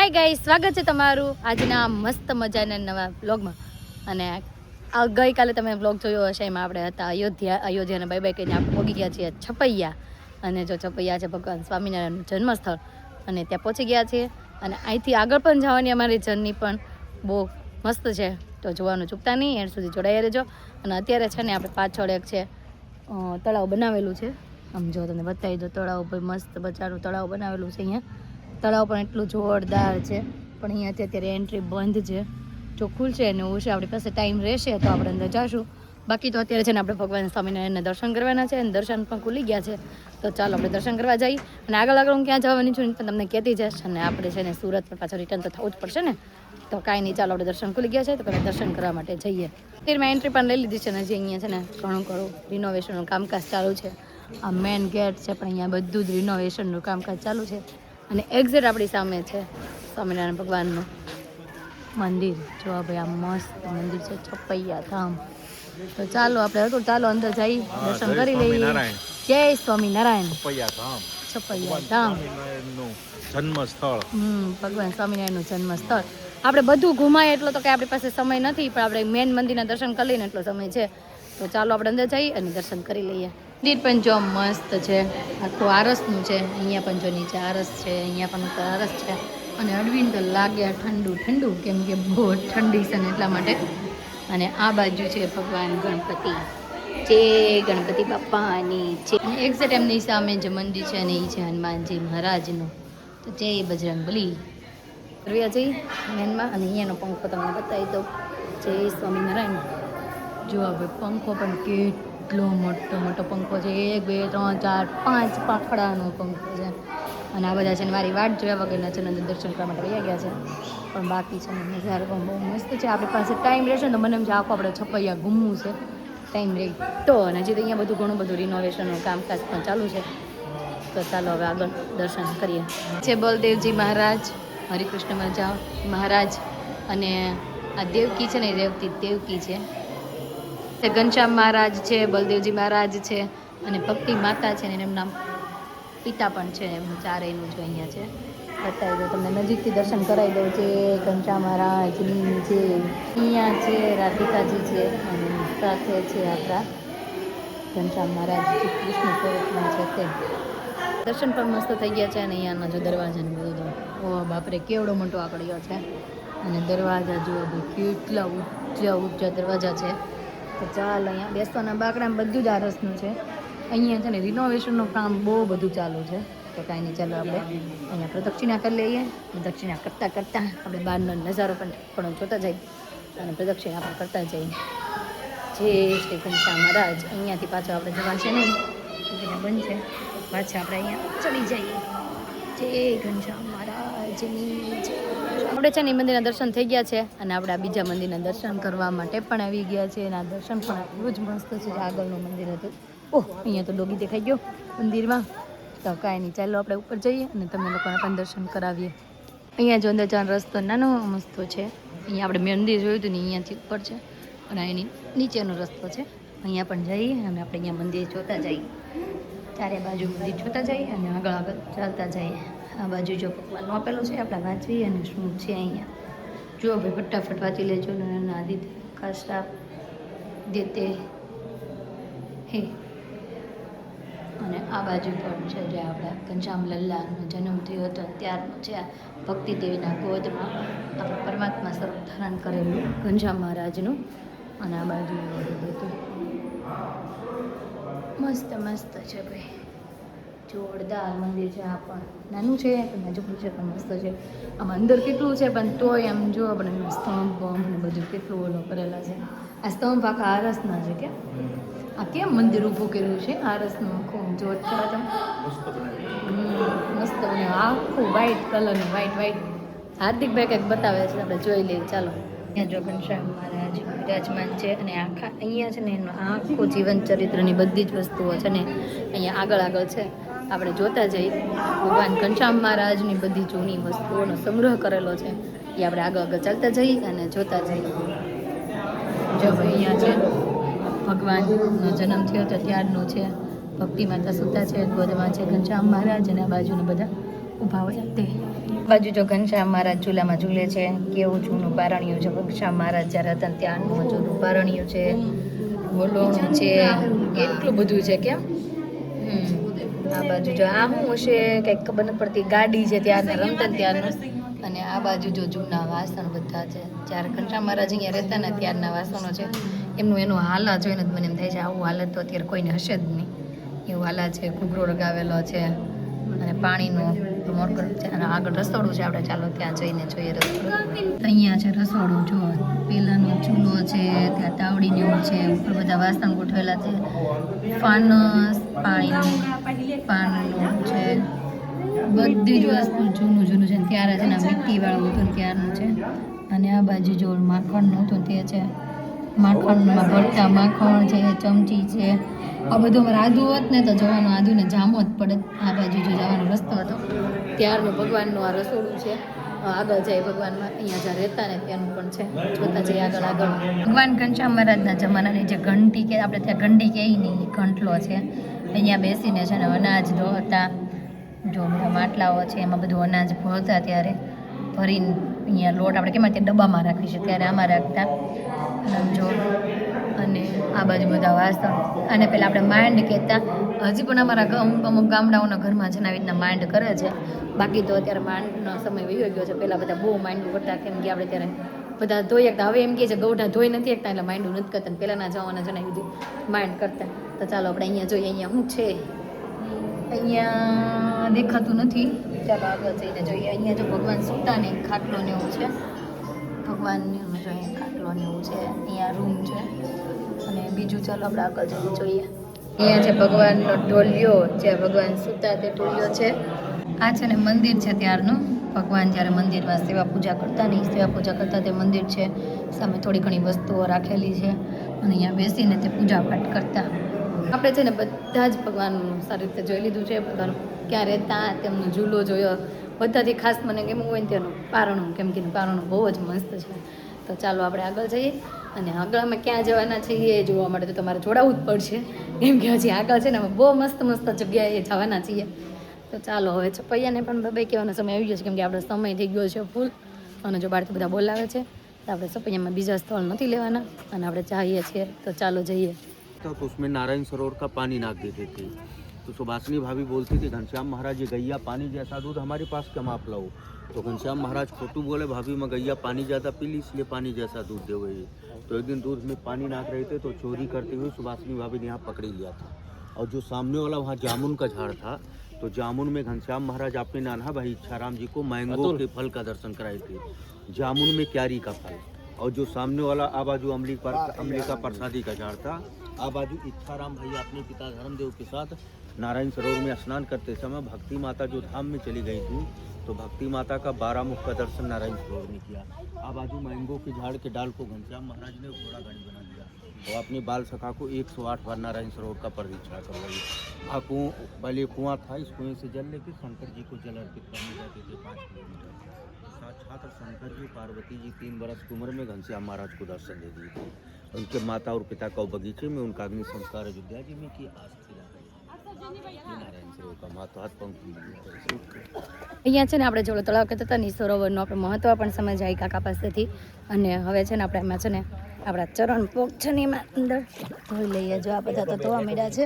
Hi guys, સ્વાગત છે તમારું આજના મસ્ત મજાના નવા વ્લોગમાં. અને ગઈકાલે તમે વ્લોગ જોયો હશે, એમાં આપણે હતા અયોધ્યાને બાય બાય કહીને આપણે પહોંચી ગયા છીએ છપૈયા. અને જો છપૈયા છે ભગવાન સ્વામિનારાયણનું જન્મસ્થળ, અને ત્યાં પહોંચી ગયા છીએ. અને અહીંથી આગળ પણ જવાની અમારી જર્ની પણ બહુ મસ્ત છે, તો જોવાનું ચૂકતા નહીં, એન્ડ સુધી જોડાઈ રહેજો. અને અત્યારે છે ને આપણે પાછળ એક છે તળાવ બનાવેલું છે, આમ જો તમને બતાવી દો. તળાવ ભાઈ મસ્ત બચારું તળાવ બનાવેલું છે. અહીંયા તળાવ પણ એટલું જોરદાર છે, પણ અહીંયાથી અત્યારે એન્ટ્રી બંધ છે. જો ખુલશે ને એવું છે, આપણી પાસે ટાઈમ રહેશે તો આપણે અંદર જઈશું. બાકી તો અત્યારે છે ને આપણે ભગવાન સ્વામિનારાયણને દર્શન કરવાના છે, અને દર્શન પણ ખુલી ગયા છે. તો ચાલો આપણે દર્શન કરવા જઈએ. અને આગળ હું ક્યાં જવાની છું પણ તમને કહેતી જઈશ. અને આપણે છે ને સુરત પણ પાછળ રિટર્ન તો થવું જ પડશે ને, તો કાંઈ નહીં, ચાલો આપણે દર્શન ખુલી ગયા છે તો આપણે દર્શન કરવા માટે જઈએ. મંદિરમાં એન્ટ્રી પણ લઈ લીધી છે, ને હજી અહીંયા છે ને ઘણું રિનોવેશનનું કામકાજ ચાલુ છે. આ મેન ગેટ છે, પણ અહીંયા બધું જ રિનોવેશનનું કામકાજ ચાલુ છે. અને એક્ઝેક્ટ આપણી સામે છે સ્વામિનારાયણ ભગવાનનું મંદિર. જો ભાઈ આ મસ્ત મંદિર છે, છપૈયા ધામ. તો ચાલો આપણે ચાલો અંદર જઈ દર્શન કરી લઈએ. જય સ્વામિનારાયણ. છપૈયા ધામ જન્મસ્થળ. ભગવાન સ્વામિનારાયણનું જન્મસ્થળ. આપણે બધું ઘુમાય એટલો તો કે આપણી પાસે સમય નથી, પણ આપણે મેન મંદિરના દર્શન કરી લઈને એટલો સમય છે. તો ચાલો આપણે અંદર જઈએ અને દર્શન કરી લઈએ. મંદિર પણ જો મસ્ત છે, આખું આરસનું છે. અહીંયા પણ જો નીચે આરસ છે, અહીંયા પણ ઉપર આરસ છે. અને અડવીને તો લાગે ઠંડુ, કેમ કે બહુ ઠંડી છે ને એટલા માટે. અને આ બાજુ છે ભગવાન ગણપતિ. જય ગણપતિ બાપાની છે. એક્ઝેક્ટ એમની સામે જે મંદિર છે ને એ છે હનુમાનજી મહારાજનું. તો જય બજરંગબલી. ફરવા જઈ મેનમાં. અને અહીંયાનો પંખો તમને બતાવી દો. જય સ્વામિનારાયણ. જો હવે પંખો પણ કેટલો મોટો પંખો છે. 1 2 3 4 5 પાંખડાનો પંખો છે. અને આ બધા છે ને મારી વાટ જોયા વગરના છે ને દર્શન કરવા માટે વયા ગયા છે. પણ બાકી છે ને નજારો પણ બહુ મસ્ત છે. આપણી પાસે ટાઈમ રહેશે ને તો મને એમ છે આખો આપણે છપૈયા ઘૂમવું છે, ટાઈમ રહી તો. અને હજી તો અહીંયા ઘણું બધું રિનોવેશનનું કામકાજ પણ ચાલુ છે. તો ચાલો હવે આગળ દર્શન કરીએ. છે બલદેવજી મહારાજ, હરિકૃષ્ણ મહારાજ. અને આ દેવકી છે ને રેવતી દેવકી છે. ઘનશ્યામ મહારાજ છે, બલદેવજી મહારાજ છે, અને ભક્તિ માતા છે ને એનું નામ પિતા પણ છે. એમનું ચારેયનું જો અહીંયા છે, બતાવી દો તમને નજીકથી દર્શન કરાવી દઉં. છે ઘનશ્યામ મહારાજની છે, અહીંયા છે રાધિકાજી છે, અને સાથે છે આપણા ઘનશ્યામ મહારાજ કૃષ્ણ સ્વરૂપમાં છે તે. દર્શન પણ મસ્ત થઈ ગયા છે. અને અહીંયાના જો દરવાજાને બધું તો ઓ બાપરે કેવડો મોટો આકડ્યો છે. અને દરવાજા જુઓ કેટલા ઊંચા દરવાજા છે. તો ચાલ અહીંયા બેસવાના બાકડા બધું જ આરસનું છે. અહીંયા છે ને રિનોવેશનનું કામ બહુ બધું ચાલુ છે. તો કાંઈ નહીં, ચાલો આપણે અહીંયા પ્રદક્ષિણા કરી લઈએ. પ્રદક્ષિણા કરતાં આપણે બહારનો નજારો પણ જોતા જઈએ, અને પ્રદક્ષિણા પણ કરતા જઈએ. જય શ્રી ઘનશ્યામ મહારાજ. અહીંયાથી પાછો આપણે જવા છે નહીં, બંધ છે. પાછા આપણે અહીંયા ચડી જઈએ. જય ઘનશ્યામ મહારાજની જય. આપણે છે ને એ મંદિરના દર્શન થઈ ગયા છે, અને આપણે આ બીજા મંદિરના દર્શન કરવા માટે પણ આવી ગયા છે. અને આ દર્શન પણ એટલું જ મસ્ત છે. આગળનું મંદિર હતું. ઓહ, અહીંયા તો ડોગી દેખાઈ ગયો મંદિરમાં. તો કાંઈ નહીં, ચાલો આપણે ઉપર જઈએ અને તમને લોકોને પણ દર્શન કરાવીએ. અહીંયા જો અંદર જવાનો રસ્તો નાનો મસ્તો છે. અહીંયા આપણે મંદિર જોયું હતું ને અહીંયાથી ઉપર છે, અને એની નીચેનો રસ્તો છે. અહીંયા પણ જઈએ અને આપણે અહીંયા મંદિર જોતા જઈએ. ચારે બાજુ મંદિર જોતા જઈએ અને આગળ ચાલતા જઈએ. આ બાજુ જો ભગવાનનું આપેલું છે, આપણે વાંચીએ અને શું છે અહીંયા. જો ભાઈ ફટાફટ વાંચી લેજો. આદિત્ય કાષ્ટા દેતે હે. અને આ બાજુ પણ છે જે આપણા ઘનશ્યામ લલ્લાનો જન્મ થયો હતો ત્યારનું છે. આ ભક્તિ દેવીના ગોદમાં આપણે પરમાત્મા સ્વરૂપ ધારણ કરેલું ઘનશ્યામ મહારાજનું. અને આ બાજુ બધું મસ્ત છે ભાઈ, જોરદાર મંદિર છે. આ પણ નાનું છે પણ નાજુકડું છે, પણ મસ્ત છે. આમ અંદર કેટલું છે પણ તોય આમ જો આપણે સ્તંભ ને બધું કેટલું ઓલો કરેલા છે. આ સ્તંભ આખા આરસના છે કે આ કેમ મંદિર ઊભું કર્યું છે આરસનું આખું જોત ખરા તમે. મસ્ત બને આખું વ્હાઈટ કલરનું, વ્હાઈટ. હાર્દિકભાઈ કંઈક બતાવે છે, આપણે જોઈ લઈએ. ચાલો. અહીંયા જો ઘનશ્યામ મહારાજ વિરાજમાન છે. અને આખા અહીંયા છે ને એનું આખું જીવન ચરિત્રની બધી જ વસ્તુઓ છે ને અહીંયા આગળ છે. આપણે જોતા જઈએ. ભગવાન ઘનશ્યામ મહારાજની બધી જૂની વસ્તુઓનો સંગ્રહ કરેલો છે. એ આપણે આગળ ચાલતા જઈએ અને જોતા જઈએ. જો અહીંયા છે ભગવાનનો જન્મ થયો તો ત્યારનું છે. ભક્તિ માતા સુતા છે, ગોદમાં છે ઘનશ્યામ મહારાજ, અને આ બાજુના બધા ઊભા હોય તે બાજુ જો ઘનશ્યામ મહારાજ ઝૂલામાં ઝૂલે છે. કેવું જૂનું પારણિયું છે. ઘનશ્યામ મહારાજ જ્યારે હતા ને ત્યારનું જૂનું પારણિયું છે. વલોણું છે, કેટલું બધું છે. કેમ આ બાજુ જો આ શું હશે કંઈક ખબર નથી પડતી. ગાડી છે ત્યારના રમતા ત્યારનું. અને આ બાજુ જો જૂના વાસણ બધા છે. જ્યારે ઘનશ્યામ મહારાજ અહીંયા રહેતા ને ત્યારના વાસણો છે. એનું હાલા જોઈને જ મને એમ થાય છે આવું હાલત તો અત્યારે કોઈને હશે જ નહીં. એવું હાલા છે. ઘૂઘરો લગાવેલો છે અને પાણીનું મોટર છે અને આગળ રસોડું છે. આપણે ચાલો ત્યાં જઈને જોઈએ રસોડું. અહીંયા છે રસોડું. જો પહેલાંનો ચૂલો છે, ત્યાં તાવડીને એવું છે, ઉપર બધા વાસણ ગોઠવેલા છે. ફાનસ પાણીનું છે, બધી જ વસ્તુ જૂનું છે. ત્યારે છે ને મીઠીવાળું હતું ને ત્યારનું છે. અને આ બાજુ જો માખણનું હતું તે છે. માખણમાં ભરતા માખણ છે, ચમચી છે. આ બધું અમારે આદુ હોત ને તો જવાનું આદુને જામો જ પડે. આ બાજુ જો જવાનો રસ્તો હતો ત્યારનું ભગવાનનું આ રસોડું છે. આગળ જાય ભગવાનમાં અહીંયા જ્યાં રહેતા ને ત્યાંનું પણ છે. જોતા જઈએ આગળ. ભગવાન ઘનશ્યામ મહારાજના જમાનાની જે ઘંટી કે આપણે ત્યાં ઘંટી કહે નહીં, ઘંટલો છે. અહીંયા બેસીને છે ને અનાજ ધોતા. જો બધા માટલાઓ છે એમાં બધું અનાજ ભરતા. ત્યારે ભરીને અહીંયા લોટ આપણે કેમ ત્યાં ડબ્બામાં રાખી છે ત્યારે આમાં રાખતા. જો અને આ બાજુ બધા વાસણ. અને પહેલાં આપણે માંડ કહેતા. હજી પણ અમારા અમુક ગામડાઓના ઘરમાં છે ને આવી રીતના માંડ કરે છે. બાકી તો અત્યારે માંડનો સમય વયો ગયો છે. પહેલાં બધા બહુ માંડવું કરતા કેમ કે આપણે ત્યારે બધા ધોઈ શકતા. હવે એમ કહે છે ગૌઢા ધોઈ નથી શકતા એટલે માંડવું નથી કરતા. પહેલાંના જવાના છે ને એ બધું માંડ કરતા. તો ચાલો આપણે અહીંયા જોઈએ અહીંયા શું છે. અહીંયા દેખાતું નથી. ચાલો આગળ જઈને જોઈએ. અહીંયા જો ભગવાન સૂતા ને ખાટલો ને એવું છે. ભગવાનનું જો અહીંયા ખાટલો ને એવું છે. અહીંયા રૂમ છે. અને બીજું ચાલો આપણે આગળ જઈને જોઈએ. અહીંયા છે ભગવાનનો ઢોલિયો. જ્યાં ભગવાન સૂતા તે ઢોલિયો છે. આ છે ને મંદિર છે ત્યારનું. ભગવાન જ્યારે મંદિરમાં સેવા પૂજા કરતા ને સેવા પૂજા કરતા તે મંદિર છે. સામે થોડી ઘણી વસ્તુઓ રાખેલી છે અને અહીંયા બેસીને તે પૂજા પાઠ કરતા. આપણે છે ને બધા જ ભગવાનનું સારી રીતે જોઈ લીધું છે. ભગવાન ક્યાં રહેતા, તેમનો ઝૂલો જોયો. બધાથી ખાસ મને કેમ હોય ને તેનું પારણું, કેમ કે પારણું બહુ જ મસ્ત છે. તો ચાલો આપણે આગળ જઈએ. અને આગળ અમે ક્યાં જવાના છીએ એ જોવા માટે તો તમારે જોડાવવું જ પડશે. કેમ કે હજી આગળ છે ને અમે બહુ મસ્ત જગ્યાએ જવાના છીએ. તો ચાલો હવે છપૈયાને પણ બબાઈ કહેવાનો સમય આવી ગયો છે. કેમ કે આપણો સમય થઈ ગયો છે ફૂલ. અને જો બહારથી બધા બોલાવે છે તો આપણે છપૈયામાં બીજા સ્થળ નથી લેવાના અને આપણે ચાહીએ છીએ. તો ચાલો જઈએ. तो उसमें नारायण सरोवर का पानी नाक देते थे. तो सुभाषिनी भाभी बोलती थी घनश्याम महाराज ये गैया पानी जैसा दूध हमारे पास कम आप लाओ. तो घनश्याम महाराज खोटू बोले भाभी मैं गैया पानी ज़्यादा पी ली इसलिए पानी जैसा दूध दे गई. तो एक दिन दूध में पानी नाक रहे थे तो चोरी करते हुए सुभाषिनी भाभी ने यहाँ पकड़ी लिया था. और जो सामने वाला वहाँ जामुन का झाड़ था तो जामुन में घनश्याम महाराज अपने नाना भाई इच्छाराम जी को मैंगो के फल का दर्शन कराए थे. जामुन में क्यारी का फल. और जो सामने वाला आ बाजू अमली का प्रसादी का झाड़ था. आ बाजू इच्छाराम भैया अपने पिता धर्मदेव के साथ नारायण सरोवर में स्नान करते समय भक्ति माता जो धाम में चली गई थी तो भक्ति माता का 12 मुख का दर्शन नारायण सरोवर में किया. आ बाजू मैंगो के झाड़ के डाल को घनश्याम महाराज ने घोड़ा गाड़ी बना दिया और अपने बाल सखा को 108 बार नारायण सरोवर का प्रदक्षिणा करवाई. पहले कुआं था. इस कुएं से जल लेके शंकर जी को जल अर्पित करने जाते थे 5 किलोमीटर. साक्षात शंकर जी पार्वती जी 3 वर्ष की उम्र में घनश्याम महाराज को दर्शन दे दिए थे. उनके माता और पिता का बगीचे में उनका अग्नि संस्कार अयोध्या जी में किया. नारायण सरोवर का महत्व અહીંયા છે ને આપણે જોડો તળાવ કહેતા હતા ને સરોવરનું આપણે મહત્વ પણ સમજાય કાકા પાસેથી. અને હવે છે ને આપણે એમાં છે ને આપણા ચરણ પોક છે ને એમાં અંદર ધોઈ લઈએ. જો આ બધા તો ધોવા મળ્યા છે.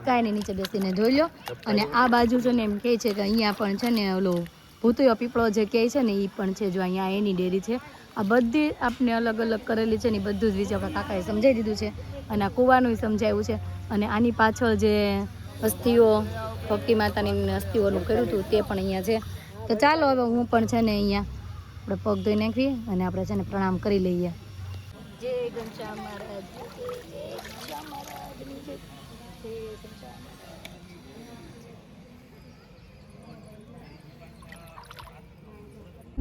કાંઈ નહીં, નીચે બેસીને ધોઈ લો. અને આ બાજુ છે ને એમ કહે છે કે અહીંયા પણ છે ને ઓલો ભૂતયો પીપળો જે કહે છે ને એ પણ છે. જો અહીંયા એની ડેરી છે. આ બધી આપણે અલગ અલગ કરેલી છે ને બધું જ વિશે આપણા કાકાએ સમજાવી દીધું છે. અને આ કૂવાનું સમજાવ્યું છે. અને આની પાછળ જે અસ્થિઓ ભક્તિ માતાની અસ્થિઓનું કર્યું હતું તે પણ અહીંયા છે. તો ચાલો હવે હું પણ છે ને અહીંયા આપણે પગ ધોઈ નાખીએ અને આપણે છે ને પ્રણામ કરી લઈએ. જય ઘનશ્યામ મહારાજ.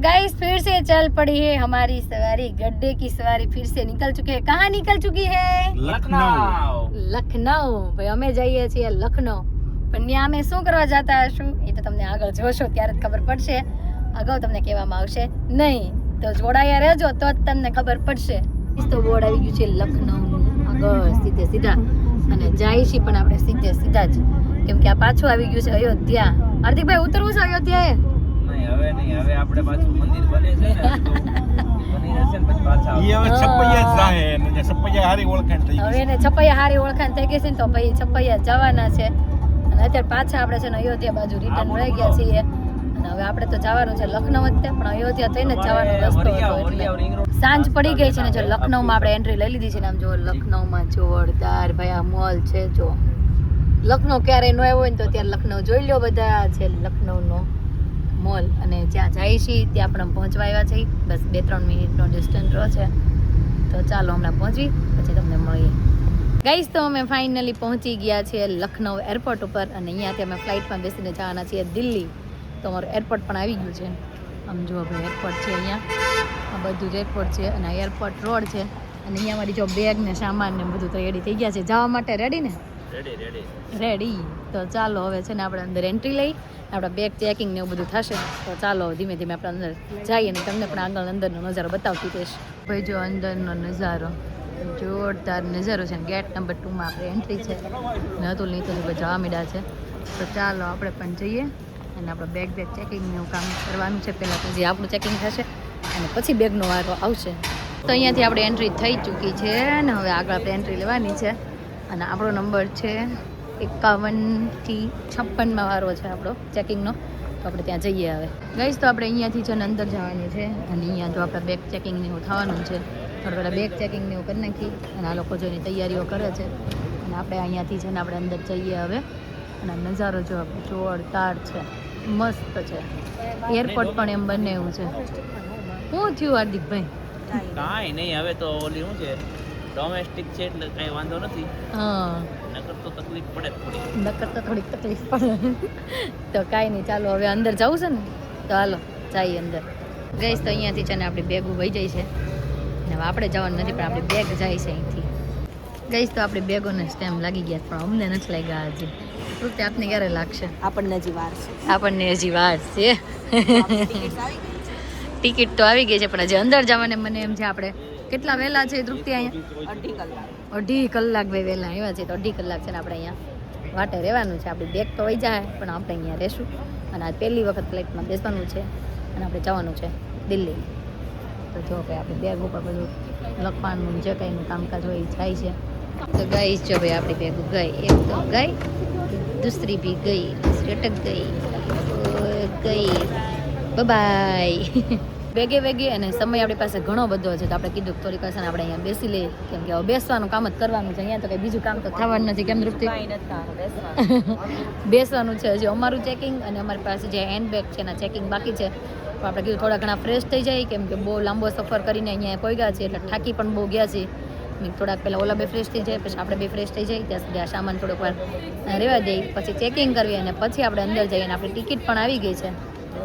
गाइस फिर से चल पड़ी है हमारी सवारी. गड्ढे की सवारी फिर से निकल चुकी है. कहाँ निकल चुकी है? લખનઉ. ભાઈ અમે જઈએ છીએ લખનઉ. પણ ત્યાં અમે શું કરવા જતા હશું એ તો તમને આગળ જોશો ત્યારે જ ખબર પડશે. અગાઉ તમને કહેવામાં આવશે નહીં. તો જોડાયા રહેજો તો જ તમને ખબર પડશે. તો બોર્ડ આવી ગયું છે લખનઉ આગળ સીધે સીધા. અને જાય છે પણ આપણે સીધે સીધા જ. કેમ કે આ પાછું આવી ગયું છે અયોધ્યા. હાર્દિકભાઈ ઉતરવું છે અયોધ્યાએ? નહીં હવે આપણે પાછું મંદિર બને છે ને બની જશે ને પછી પાછા ઈ હવે છપૈયા જ જાહે ને જે છપૈયા હારી ઓળખાણ થઈ હવે ગઈ એને છપૈયા હારી ઓળખાણ થઈ ગઈ છે ને તો ભાઈ છપૈયા જવાના છે અને અત્યારે પાછા આપણે છે ને અયોધ્યા બાજુ રિટર્ન વળી ગયા છીએ અને હવે આપણે તો જવાનું છે લખનૌ જ તે, પણ અયોધ્યા થઈને જ જવાનો રસ્તો હતો એટલે સાંજ પડી ગઈ છે ને જો લખનૌમાં આપણે એન્ટ્રી લઈ લીધી છે ને આમ જો લખનૌમાં જોરદાર ભાઈ આ મોલ છે જો લખનૌ ક્યારેય ન આવ્યો હોય ને તો ત્યારે લખનૌ જોઈ લ્યો બધા છે લખનૌનો મોલ અને જ્યાં જાય છીએ ત્યાં આપણે પહોંચવા આવ્યા છીએ બસ 2-3 મિનિટનો ડિસ્ટન્સ રહ્યો છે તો ચાલો હમણાં પહોંચી પછી તમને મળીએ ગાઈસ. તો અમે ફાઇનલી પહોંચી ગયા છીએ લખનૌ એરપોર્ટ ઉપર અને અહીંયાથી અમે ફ્લાઇટમાં બેસીને જવાના છીએ દિલ્હી. તો અમારું એરપોર્ટ પણ આવી ગયું છે આમ જુઓ ભાઈ એરપોર્ટ છે અહીંયા આ બધું જ એરપોર્ટ છે અને એરપોર્ટ રોડ છે અને અહીંયા મારી જો બેગ ને સામાન ને બધું તો રેડી થઈ ગયા છે જવા માટે રેડી ને રેડી. તો ચાલો હવે છે ને આપણે અંદર એન્ટ્રી લઈ આપણા બેગ ચેકિંગ ને એવું બધું થશે તો ચાલો ધીમે ધીમે આપણે અંદર જઈએ ને તમને પણ આગળ અંદરનો નજારો બતાવતી રહીશ. ભાઈ જો અંદરનો નજારો જોરદાર નજારો છે. ગેટ નંબર 2 માં આપણે એન્ટ્રી છે ને અતુલ નહીં તો જવા મીડા છે તો ચાલો આપણે પણ જઈએ અને આપણે બેગ ચેકિંગનું એવું કામ કરવાનું છે. પહેલાં તો જે આપણું ચેકિંગ થશે અને પછી બેગનો વારો આવશે. તો અહીંયાથી આપણે એન્ટ્રી થઈ ચૂકી છે અને હવે આગળ આપણે એન્ટ્રી લેવાની છે અને આપણો નંબર છે 51 થી 56 વારો છે આપણો ચેકિંગનો. તો આપણે ત્યાં જઈએ હવે ગાઈસ. તો આપણે અહીંયાથી છે ને અંદર જવાની છે અને અહીંયા જો આપણે બેગ ચેકિંગને એવું થવાનું છે થોડા પહેલાં બેગ ચેકિંગને એવું કરી નાખી અને આ લોકો જોઈને તૈયારીઓ કરે છે અને આપણે અહીંયાથી છે ને આપણે અંદર જઈએ હવે અને નજારો જો જોરદાર છે મસ્ત છે. એરપોર્ટ પણ એમ બને એવું છે. શું થયું હાર્દિકભાઈ? કાંઈ નહીં હવે તો ઓલી શું છે ડોમેસ્ટિક છે એટલે કાંઈ વાંધો નથી. હા નકર તો તકલીફ પડે થોડી. નકર તો થોડીક તકલીફ પડે તો કાંઈ નહીં ચાલો હવે અંદર જવું છે ને તો હાલો જઈએ અંદર. ગઈશ તો અહીંયાથી છે ને આપણી બેગ વહી જાય છે ને હવે આપણે જવાનું નથી પણ આપણી બેગ જાય છે અહીંથી. ગઈશ તો આપણી બેગોને સ્ટેમ્પ લાગી ગયા પણ અમને નથી લાગ્યા હજી. શું તે આપને ક્યારે લાગશે? આપણને હજી વાર છે. આપણને હજી વાર છે. ટિકિટ તો આવી ગઈ છે પણ હજી અંદર જવાને મને એમ છે આપણે કેટલા વહેલા છે તૃપ્તિ અહીંયા? 2.5 કલાક ભાઈ વહેલા આવ્યા છે તો 2.5 કલાક છે ને આપણે અહીંયા વાટે રહેવાનું છે. આપણી બેગ તો વહી જાય પણ આપણે અહીંયા રહેશું અને આ પહેલી વખત ફ્લાઇટમાં બેસવાનું છે અને આપણે જવાનું છે દિલ્હી. તો જો ભાઈ આપણે બેગ ઉપર બધું લખવાનું જે કંઈનું કામકાજ હોય એ થાય છે. તો ગઈ જો ભાઈ આપણી બેગ ગઈ એક તો ગઈ દૂસરી બી ગઈ અટક ગઈ બાય વેગે અને સમય આપણી પાસે ઘણો બધો છે તો આપણે કીધું થોડીક વાર આપણે અહીંયા બેસી લઈએ કેમ કે હવે બેસવાનું કામ જ કરવાનું છે. અહીંયા તો કંઈ બીજું કામ તો થવાનું નથી. કેમ તૃપ્તિ? બેસવાનું છે હજી અમારું ચેકિંગ અને અમારી પાસે જે હેન્ડ બેગ છે એના ચેકિંગ બાકી છે. તો આપણે કીધું થોડા ઘણા ફ્રેશ થઈ જાય કેમ કે બહુ લાંબો સફર કરીને અહીંયા પહોંચ્યા છે એટલે થાકી પણ બહુ ગયા છે. થોડાક પહેલાં ઓલા બે ફ્રેશ થઈ જાય પછી આપણે બે ફ્રેશ થઈ જાય ત્યાં સુધી આ સામાન થોડોક વાર રહેવા દઈએ પછી ચેકિંગ કરવી અને પછી આપણે અંદર જઈએ અને આપણી ટિકિટ પણ આવી ગઈ છે.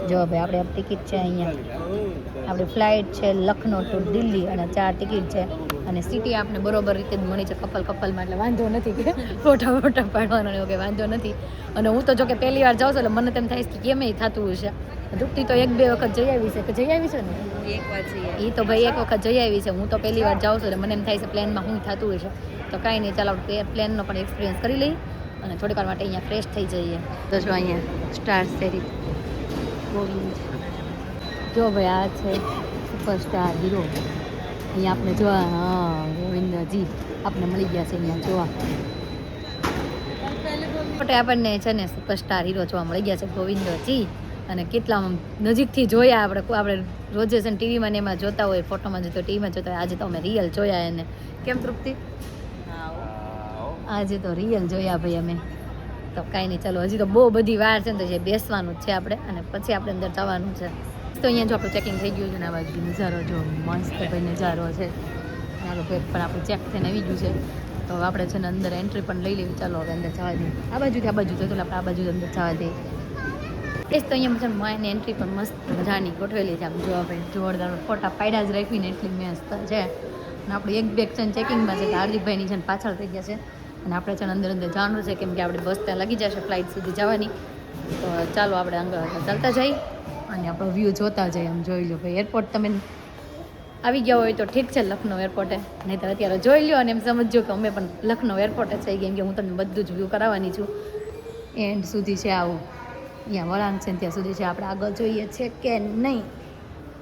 જો ભાઈ આપણે ટિકિટ છે અહીંયા આપણી ફ્લાઇટ છે લખનૌ ટુ દિલ્હી અને 4 ટિકિટ છે અને સિટી આપણે બરોબર રીતે જ મળી છે કપલમાં એટલે વાંધો નથી કે ફોટા પાડવાનો એવું કે વાંધો નથી. અને હું તો જો કે પહેલી વાર જાઉં છું એટલે મને તેમ થાય કે કેમ એ થતું હશે. તૃપ્તિ તો 1-2 વખત જઈ આવી છે કે જઈ આવી છે ને એ તો ભાઈ એક વખત જઈ આવી છે. હું તો પહેલી વાર જાઉં છું એટલે મને એમ થાય છે પ્લેનમાં શું થતું હશે. તો કાંઈ નહીં ચાલો આપણે પ્લેનનો પણ એક્સપિરિયન્સ કરી લઈએ અને થોડીક વાર માટે અહીંયા ફ્રેશ થઈ જઈએ. તો જો અહીંયા સ્ટાર સેરી ગોવિંદ જો ભાઈ આ છે સુપરસ્ટાર હીરો. અહીંયા આપણે જોવા હા ગોવિંદજી આપણે મળી ગયા છે અહીંયા જોવા માટે આપણને છે ને સુપરસ્ટાર હીરો જોવા મળી ગયા છે ગોવિંદજી અને કેટલા નજીકથી જોયા આપણે રોજે છે ને ટીવીમાં ને એમાં જોતા હોય ફોટોમાં જોતા ટીવીમાં જોતા હોય આજે તો અમે રિયલ જોયા એને. કેમ તૃપ્તિ? આજે તો રિયલ જોયા ભાઈ અમે. તો કાંઈ નહીં ચાલો હજી તો બહુ બધી વાર છે ને તો જે બેસવાનું જ છે આપણે અને પછી આપણે અંદર જવાનું છે. તો અહીંયા જો આપણું ચેકિંગ થઈ ગયું છે ને આ બાજુ નજારો જો મસ્ત ભાઈ નજારો છે. ચાલો બેગ પણ આપણું ચેક થઈને આવી ગયું છે તો હવે આપણે છે ને અંદર એન્ટ્રી પણ લઈ લેવી. ચાલો હવે અંદર જવા દઈએ. આ બાજુથી આ બાજુ તો આપણે આ બાજુ અંદર જવા દઈએ. એ જ તો અહીંયા છે માયની એન્ટ્રી પણ મસ્ત મજાની ગોઠવેલી છે. આમ જોવા ભાઈ જોરદાર ફોટા પાડ્યા જ રાખીને એટલી મસ્ત છે અને આપણું એક બેગ છે ને ચેકિંગમાં છે હાર્દિકભાઈની છે ને પાછળ થઈ ગયા છે અને આપણે છે ને અંદર જવાનું છે કેમ કે આપણે બસ ત્યાં લાગી જશે ફ્લાઇટ સુધી જવાની. તો ચાલો આપણે આગળ ચાલતા જઈએ અને આપણો વ્યૂ જોતા જઈએ. આમ જોઈ લો ભાઈ એરપોર્ટ તમે આવી ગયા હોય તો ઠીક છે લખનૌ એરપોર્ટે નહીંતર અત્યારે જોઈ લો અને એમ સમજો કે અમે પણ લખનૌ એરપોર્ટે થઈ કેમ કે હું તમને બધું જ વ્યૂ કરાવવાની છું. એન્ડ સુધી છે આવું અહીંયા વળાંક છે ને ત્યાં સુધી છે. આપણે આગળ જોઈએ છે કે નહીં.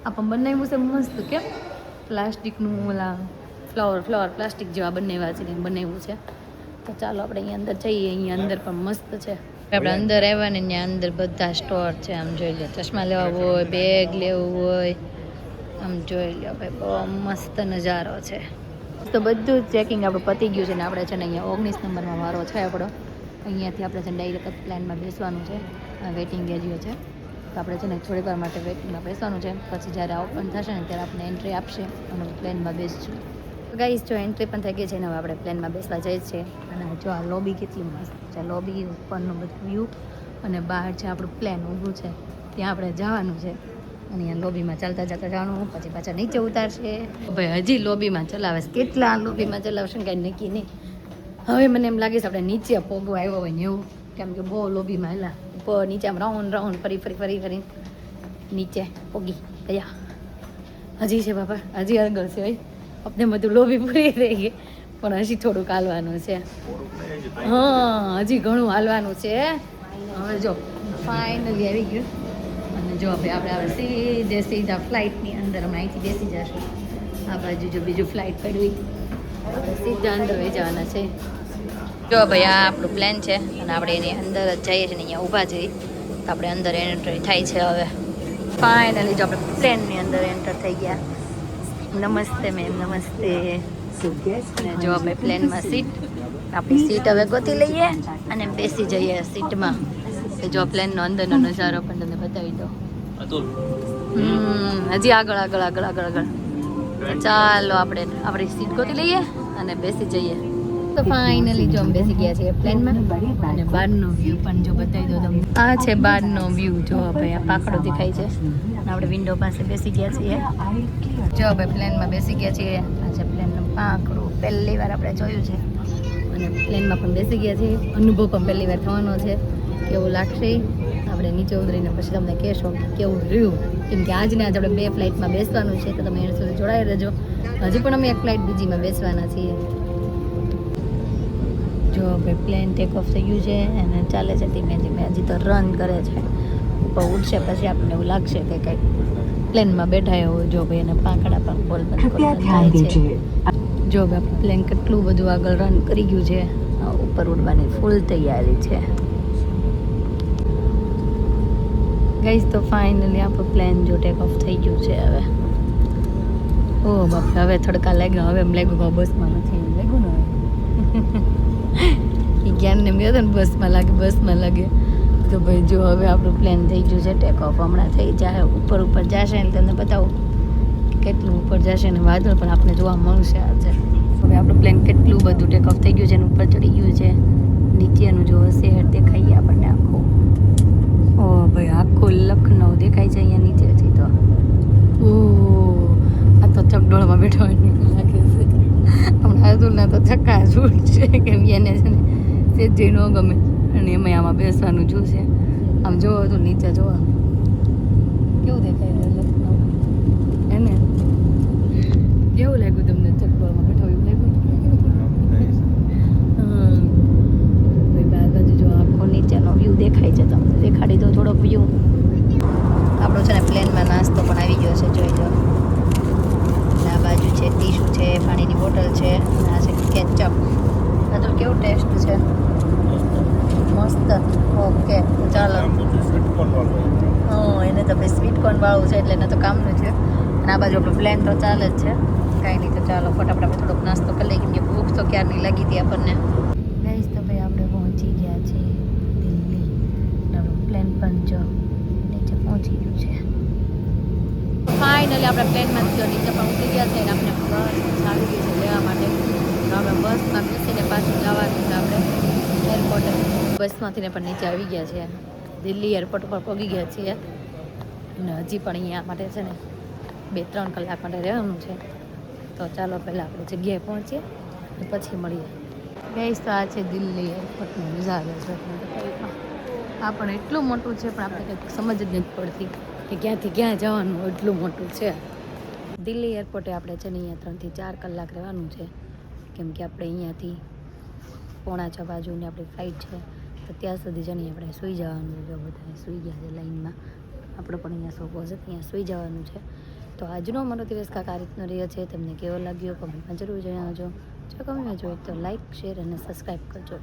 આ પણ બનાવ્યું છે મસ્ત, કેમ પ્લાસ્ટિકનું ઓલા ફ્લાવર પ્લાસ્ટિક જેવા બનાવ્યા છે, કંઈક બનાવ્યું છે. તો ચાલો આપણે અહીંયા અંદર જઈએ. અહીંયા અંદર પણ મસ્ત છે. આપણે અંદર આવ્યા ને ત્યાં અંદર બધા સ્ટોર છે. આમ જોઈ લો, ચશ્મા લેવા હોય, બેગ લેવું હોય, આમ જોઈ લો ભાઈ, બહુ મસ્ત નજારો છે. તો બધું જ ચેકિંગ આપણું પતી ગયું છે ને આપણે છે ને અહીંયા 19 નંબરમાં વારો છે આપણો. અહીંયાથી આપણે છે ને ડાયરેક્ટ પ્લેનમાં બેસવાનું છે. વેઇટિંગ એરિયો છે, તો આપણે છે ને થોડીક વાર માટે વેઇટિંગમાં બેસવાનું છે. પછી જ્યારે ઓપન થશે ને ત્યારે આપણે એન્ટ્રી આપશે અને પ્લેનમાં બેસશું. તો ગાઈસ, જો એન્ટ્રી પણ થઈ ગઈ છે ને હવે આપણે પ્લેનમાં બેસવા જઈએ છીએ. અને જો આ લોબી કેટલી મસ્ત છે, લોબી ઉપરનું બધું વ્યૂ અને બહાર છે આપણું પ્લેન ઊભું છે, ત્યાં આપણે જવાનું છે. અને અહીંયા લોબીમાં ચાલતા જવાનું, પછી પાછા નીચે ઉતારશે. ભાઈ હજી લોબીમાં ચલાવે છે, કેટલા લોબીમાં ચલાવશે ને કાંઈ નક્કી નહીં. હવે મને એમ લાગે છે આપણે નીચે પોગો આવ્યો હોય ને એવું, કેમ કે બહુ લોબીમાં એલા ઉપર નીચે આમ રાઉન્ડ ફરી નીચે પોગી ગયા. હજી છે બાપા, હજી આગળ છે ભાઈ. આપણે બધું લોબી પૂરી થઈ ગઈ, પણ હજી થોડુંક હાલવાનું છે. હા, હજી ઘણું હાલવાનું છે. હવે જો ફાઇનલી આવી ગયું. અને જો આપણે સીધા ફ્લાઇટની અંદર હમણાં અહીંથી બેસી જશું. આ બાજુ જો બીજું ફ્લાઇટ પડ્યું, આપણે સીધા અંદર વહી જવાના છે. જો ભાઈ આ આપણું પ્લેન છે અને આપણે એની અંદર જ જઈએ છીએ ને અહીંયા ઊભા જઈએ તો આપણે અંદર એન્ટ્રી થાય છે. હવે ફાઇનલી જો આપણે પ્લેનની અંદર એન્ટર થઈ ગયા. નમસ્તે મેમ, નમસ્તે. અને જો આપણે પ્લેનમાં સીટ, આપણી સીટ હવે ગોતી લઈએ અને બેસી જઈએ સીટમાં. જો પ્લેનનો અંદરનો નજારો પણ તમને બતાવી દો. હજી આગળ. ચાલો આપણે આપણી સીટ ગોતી લઈએ અને બેસી જઈએ. તો ફાઇનલી જો અમે બેસી ગયા છીએ પ્લેનમાં. અને બહારનો વ્યૂ પણ જો બતાવી દો તમને. આ છે બહારનો વ્યૂ. જો ભાઈ આ પાખડો દેખાય છે અને આપણે વિન્ડો પાસે બેસી ગયા છીએ. જો ભાઈ પ્લેનમાં બેસી ગયા છીએ. આ છે પ્લેનનું પાંખડું, પહેલી વાર આપણે જોયું છે. અને પ્લેનમાં પણ બેસી ગયા છીએ. અનુભવ પણ પહેલી વાર થવાનો છે. કેવું લાગશે આપણે નીચે ઉતરીને પછી તમને કહેશો કેવું રહ્યું. કેમ કે આજને આજ આપણે 2 ફ્લાઇટમાં બેસવાનું છે, તો તમે એના સુધી જોડાઈ રહેજો. હજી પણ અમે એક ફ્લાઇટ બીજીમાં બેસવાના છીએ. જો ભાઈ પ્લેન ટેક ઓફ થઈ ગયું છે અને ચાલે છે ધીમે ધીમે. હજી તો રન કરે છે. ઉપર ઉડશે પછી આપણને એવું લાગશે કે કંઈક પ્લેનમાં બેઠા હોય. જો ભાઈ એને પાંખડા પણ બોલ થાય છે. જો ભાઈ પ્લેન કેટલું બધું આગળ રન કરી ગયું છે. ઉપર ઉડવાની ફૂલ તૈયારી છે. ગાઈસ, તો ફાઇનલી આપણું પ્લેન જો ટેક ઓફ થઈ ગયું છે. હવે ઓ બાપ, હવે થડકા લાગ્યા. હવે એમ લાગ્યું કે બસમાં નથી, એમ લાગ્યું ને એ જ્ઞાનને મેં હતો ને બસમાં લાગે. તો ભાઈ જો હવે આપણું પ્લેન થઈ ગયું છે ટેક ઓફ. હમણાં થઈ જાય ઉપર જશે ને તમને બતાવું કેટલું ઉપર જશે ને વાદળ પણ આપણે જોવા મળશે આજે. હવે આપણું પ્લેન કેટલું બધું ટેક ઓફ થઈ ગયું છે અને ઉપર ચડી ગયું છે. નીચેનું જો શહેર દેખાઈએ આપણને આખું. ઓ ભાઈ આખું લખનઉ દેખાય છે અહીંયા નીચેથી. તો આ તો ચકડોળમાં બેઠો હોય લાગે છે. હમણાં અતુલના તો ચક્કા છૂટ છે, કેમ એને છે ને સેજ ન ગમે. અને એમાં આમાં બેસવાનું જોશે. આમ જોવો તો નીચે જોવા કેવું દેખાય લખનઉ. એને કેવું લાગ્યું તમને ચકડોળમાં બેઠો એવું લાગ્યું? બાજુ જો આખો નીચેનો વ્યૂ દેખાય છે. તમને દેખાડી દો થોડોક વ્યૂ. આપણો છે ને પ્લેનમાં નાસ્તો પણ આવી ગયો છે, જોઈ લો. આ બાજુ છે ટીશ્યુ છે, પાણીની બોટલ છે, આ છે કેચઅપ. બધું કેવું ટેસ્ટ છે? મસ્ત. ઓકે ચાલો. એને તો ભાઈ સ્વીટ કોર્ન વાળું છે એટલે એને તો કામનું છે. અને આ બાજુ આપણું પ્લેન તો ચાલે જ છે. કાંઈ નહીં, તો ચાલો ફટાફટ આપણે થોડોક નાસ્તો કરી લઈએ, કેમ કે ભૂખ તો ક્યારની લાગી હતી આપણને. ગાઈસ, તો ભાઈ આપણે પહોંચી ગયા છીએ દિલ્હી. આપણું પ્લેન પણ જો નીચે પહોંચી ગયું છે. ફાઇનલી આપણે પ્લેનમાં જો નીચે પણ ઉતરી ગયા છે અને આપણે બસ આવી ગઈ છે લેવા માટે. તો આપણે બસમાં બેસીને પાછું જવાનું છે આપણે એરપોર્ટે. બસમાંથીને પણ નીચે આવી ગયા છે. દિલ્હી એરપોર્ટ ઉપર પહોંચી ગયા છીએ. અને હજી પણ અહીંયા માટે છે ને 2-3 કલાક માટે રહેવાનું છે. તો ચાલો પહેલાં આપણે જગ્યાએ પહોંચીએ અને પછી મળીએ. ગાઈસ, તો આ છે દિલ્હી એરપોર્ટનો નજારો છે. આ પણ એટલું મોટું છે પણ આપણે કંઈક સમજ જ નથી પડતી કે ક્યાંથી ક્યાં જવાનું. એટલું મોટું છે દિલ્હી એરપોર્ટે. આપણે છે ને અહીંયા 3 થી 4 કલાક રહેવાનું છે, કેમ કે આપણે અહીંયાથી 5:45 વાગ્યાની આપણી ફ્લાઇટ છે. તો તો ત્યાં સુધી જણી આપણે સૂઈ જવાનું છે. જો બધા સૂઈ ગયા છે લાઈનમાં, આપણે પણ અહીંયા સોફો છે ત્યાં સૂઈ જવાનું છે. તો આજનો અમારો દિવસ કાંક આ રીતનો રહ્યો છે. તમને કેવો લાગ્યો કમેન્ટમાં જરૂર જણાવજો. જો ગમ્યો જોઈએ તો લાઇક, શેર અને સબસ્ક્રાઈબ કરજો.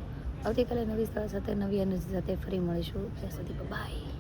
આવતીકાલે નવી સ્થળ સાથે નવી એનર્જી સાથે ફરી મળીશું. ત્યાં સુધી બાય.